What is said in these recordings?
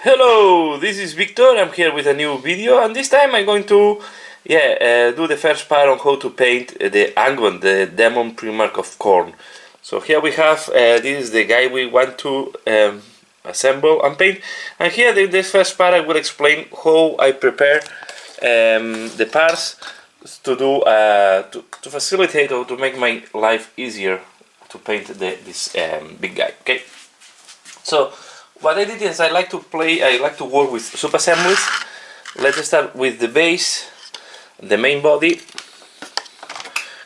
Hello, this is Victor. I'm here with a new video, and this time I'm going to do the first part on how to paint the Angron, the demon primarch of corn. So here we have this is the guy we want to assemble and paint, and here in this first part I will explain how I prepare the parts to do to facilitate or to make my life easier to paint this big guy. Okay, so what I did is I like to work with sub-assemblies. Let's start with the base, the main body.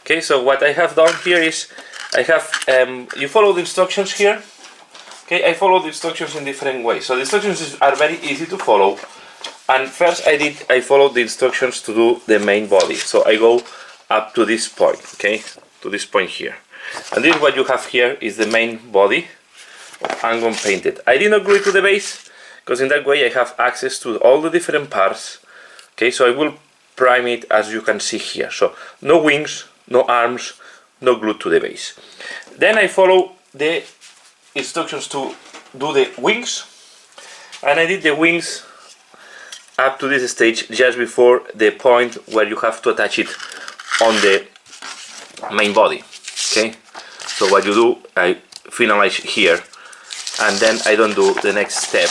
Okay, so what I have done here is I have you follow the instructions here. Okay, I follow the instructions in different ways. So the instructions are very easy to follow. And first I followed the instructions to do the main body. So I go up to this point, okay, to this point here. And this is what you have here is the main body of Angron painted. I did not glue it to the base because in that way I have access to all the different parts. Okay, so I will prime it as you can see here. So no wings, no arms, no glue to the base. Then I follow the instructions to do the wings, and I did the wings up to this stage just before the point where you have to attach it on the main body. Okay, so what you do, I finalize here, and then I don't do the next step.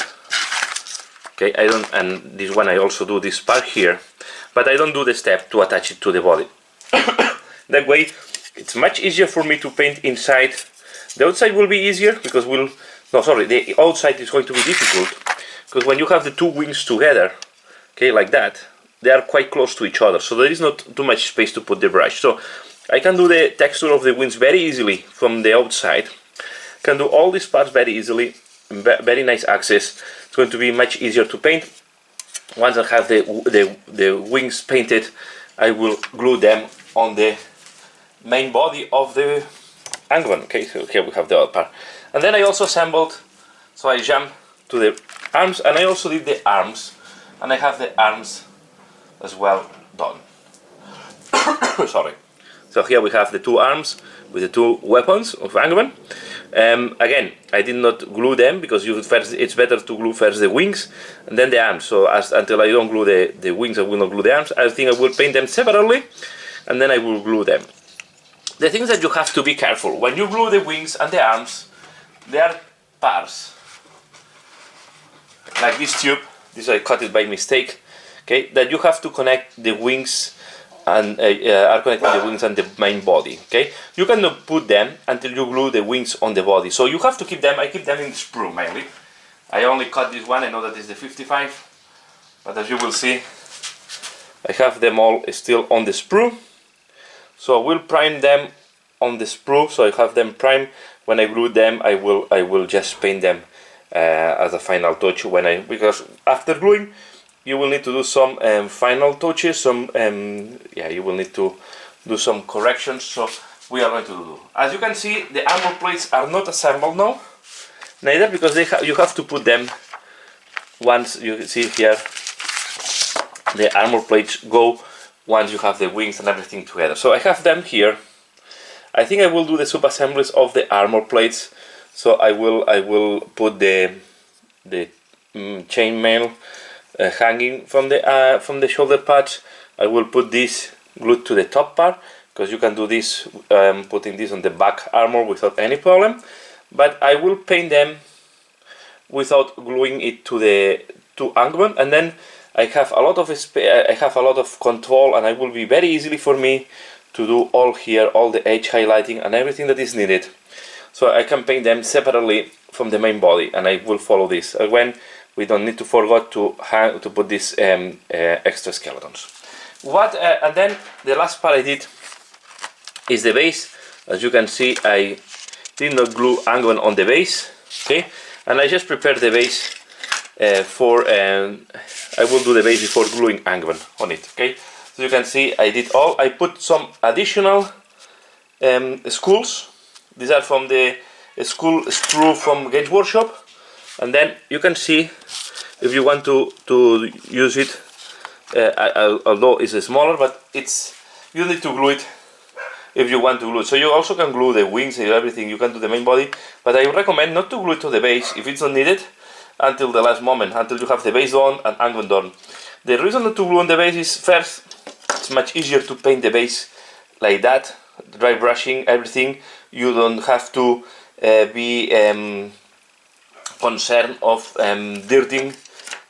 Okay, I don't, and this one I also do this part here, but I don't do the step to attach it to the body. That way it's much easier for me to paint inside. The outside will be easier because the outside is going to be difficult because when you have the two wings together, okay, like that, they are quite close to each other, so there is not too much space to put the brush. So I can do the texture of the wings very easily from the outside. Can do all these parts very easily, very nice access. It's going to be much easier to paint. Once I have the wings painted, I will glue them on the main body of the Angron. Okay, so here we have the other part. And then I also assembled, so I jump to the arms, and I also did the arms, and I have the arms as well done. Sorry. So here we have the two arms with the two weapons of Angron. Again, I did not glue them because it's better to glue first the wings and then the arms. So until I don't glue the wings, I will not glue the arms. I think I will paint them separately and then I will glue them. The things that you have to be careful when you glue the wings and the arms, there are parts like this tube. This I cut it by mistake. Okay, that you have to connect the wings and are connecting the wings and the main body. Okay, you cannot put them until you glue the wings on the body, so you have to keep them. I keep them in the sprue mainly. I only cut this one. I know that is the 55, but as you will see, I have them all still on the sprue, so I will prime them on the sprue. So I have them primed. When I glue them, I will just paint them as a final touch because after gluing you will need to do some final touches, you will need to do some corrections, so we are going to do. As you can see, the armor plates are not assembled now, neither, because you have to put them once. You see here the armor plates go once you have the wings and everything together. So I have them here. I think I will do the sub-assemblies of the armor plates, so I will put the chainmail hanging from the shoulder patch. I will put this glued to the top part because you can do this putting this on the back armor without any problem, but I will paint them without gluing it to Angron, and then I have a lot of I have a lot of control, and it will be very easily for me to do all here, all the edge highlighting and everything that is needed, so I can paint them separately from the main body, and I will follow this when we don't need to forget to put these extra skeletons. And then the last part I did is the base. As you can see, I did not glue Angron on the base, okay, and I just prepared the base I will do the base before gluing Angron on it. Okay, so you can see I put some additional spools. These are from the spool sprue from Games Workshop. And then you can see, if you want to use it, although it's smaller, but you need to glue it if you want to glue it. So you also can glue the wings and everything. You can do the main body, but I recommend not to glue it to the base if it's not needed, until the last moment, until you have the base done and Angron done. The reason to glue on the base is, first, it's much easier to paint the base like that, dry brushing everything. You don't have to be concerned of dirtying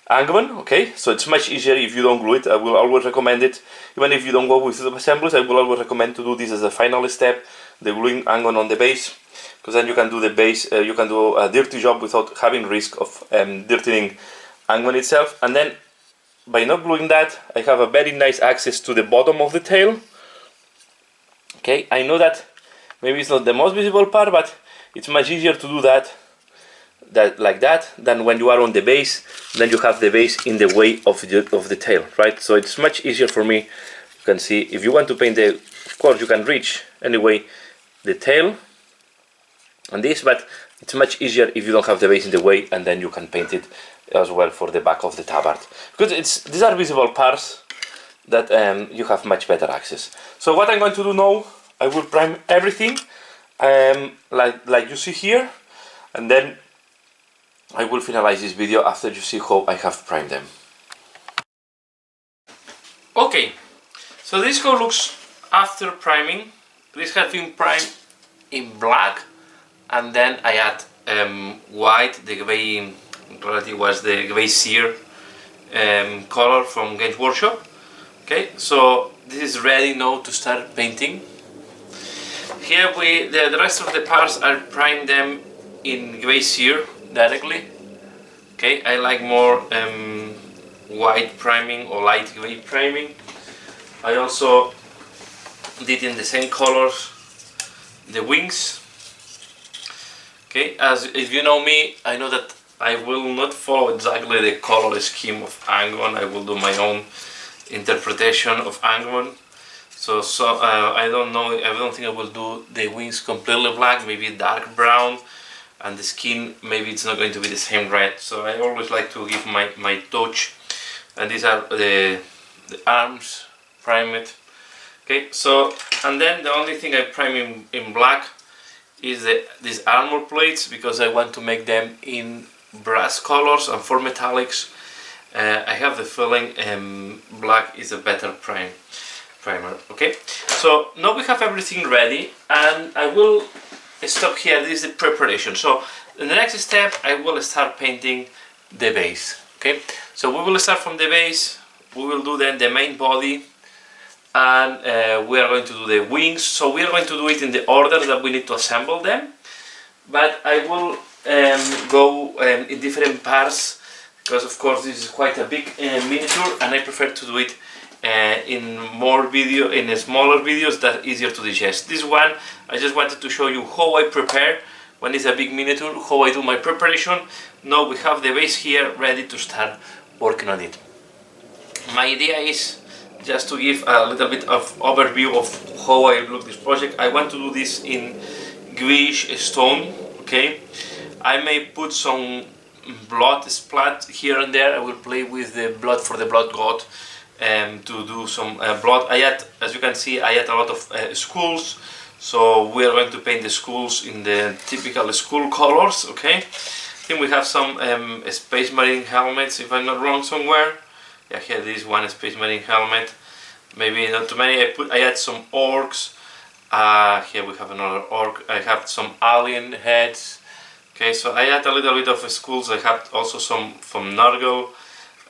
Angron, okay? So it's much easier if you don't glue it. I will always recommend it. Even if you don't go with the assemblies, I will always recommend to do this as a final step, the gluing Angron on the base, because then you can do the base, you can do a dirty job without having risk of dirtying Angron itself. And then by not gluing that, I have a very nice access to the bottom of the tail. Okay, I know that maybe it's not the most visible part, but it's much easier to do that like that than when you are on the base. Then you have the base in the way of the tail, right? So it's much easier for me. You can see, if you want to paint the, of course you can reach anyway the tail and this, but it's much easier if you don't have the base in the way, and then you can paint it as well for the back of the tabard, because these are visible parts that you have much better access. So what I'm going to do now, I will prime everything like you see here, and then I will finalize this video after you see how I have primed them. Okay, so this how looks after priming. This has been primed in black, and then I add white, the gray, in reality was the gray sear color from Games Workshop. Okay, so this is ready now to start painting. Here the rest of the parts I primed them in gray sear directly. Okay, I like more white priming or light gray priming. I also did in the same colors the wings. Okay, as if you know me, I know that I will not follow exactly the color scheme of Angron. I will do my own interpretation of Angron. So I don't know. I don't think I will do the wings completely black. Maybe dark brown, and the skin maybe it's not going to be the same red. So I always like to give my touch. And these are the arms primed. Okay, so and then the only thing I prime in black is these armor plates, because I want to make them in brass colors and for metallics. I have the feeling black is a better primer. Okay, so now we have everything ready, and I will stop here. This is the preparation. So in the next step I will start painting the base. Okay, so we will start from the base. We will do then the main body, and we are going to do the wings. So we are going to do it in the order that we need to assemble them, but I will go in different parts, because of course this is quite a big miniature, and I prefer to do it in smaller videos that are easier to digest. This one I just wanted to show you how I prepare when it's a big miniature, how I do my preparation. Now we have the base here ready to start working on it. My idea is just to give a little bit of overview of how I look this project. I want to do this in greyish stone. Okay, I may put some blood splat here and there. I will play with the blood for the blood god to do some blood. As you can see, I add a lot of skulls. So we are going to paint the skulls in the typical skull colors. Okay, I think we have some Space Marine helmets, if I'm not wrong, somewhere. Yeah, here this one Space Marine helmet. Maybe not too many. I add some orcs. Here we have another orc. I have some alien heads. Okay, so I add a little bit of skulls. I have also some from Nurgle,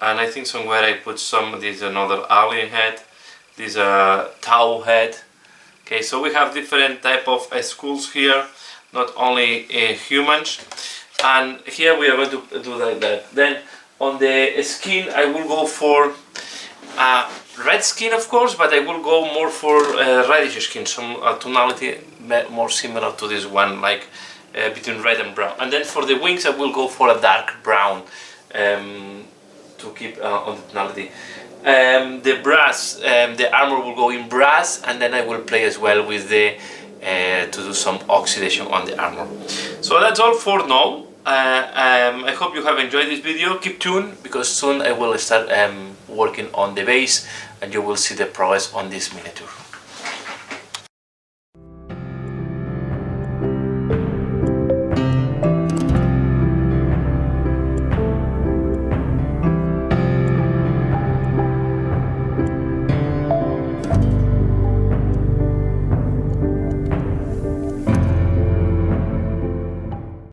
and I think somewhere I put some. This is another alien head. This is a Tau head. Okay, so we have different type of skulls here, not only humans. And here we are going to do like that. Then on the skin I will go for red skin, of course, but I will go more for reddish skin, some tonality more similar to this one, like between red and brown. And then for the wings I will go for a dark brown to keep on the tonality. The brass, the armor will go in brass, and then I will play as well with the to do some oxidation on the armor. So that's all for now. I hope you have enjoyed this video. Keep tuned, because soon I will start working on the base, and you will see the progress on this miniature.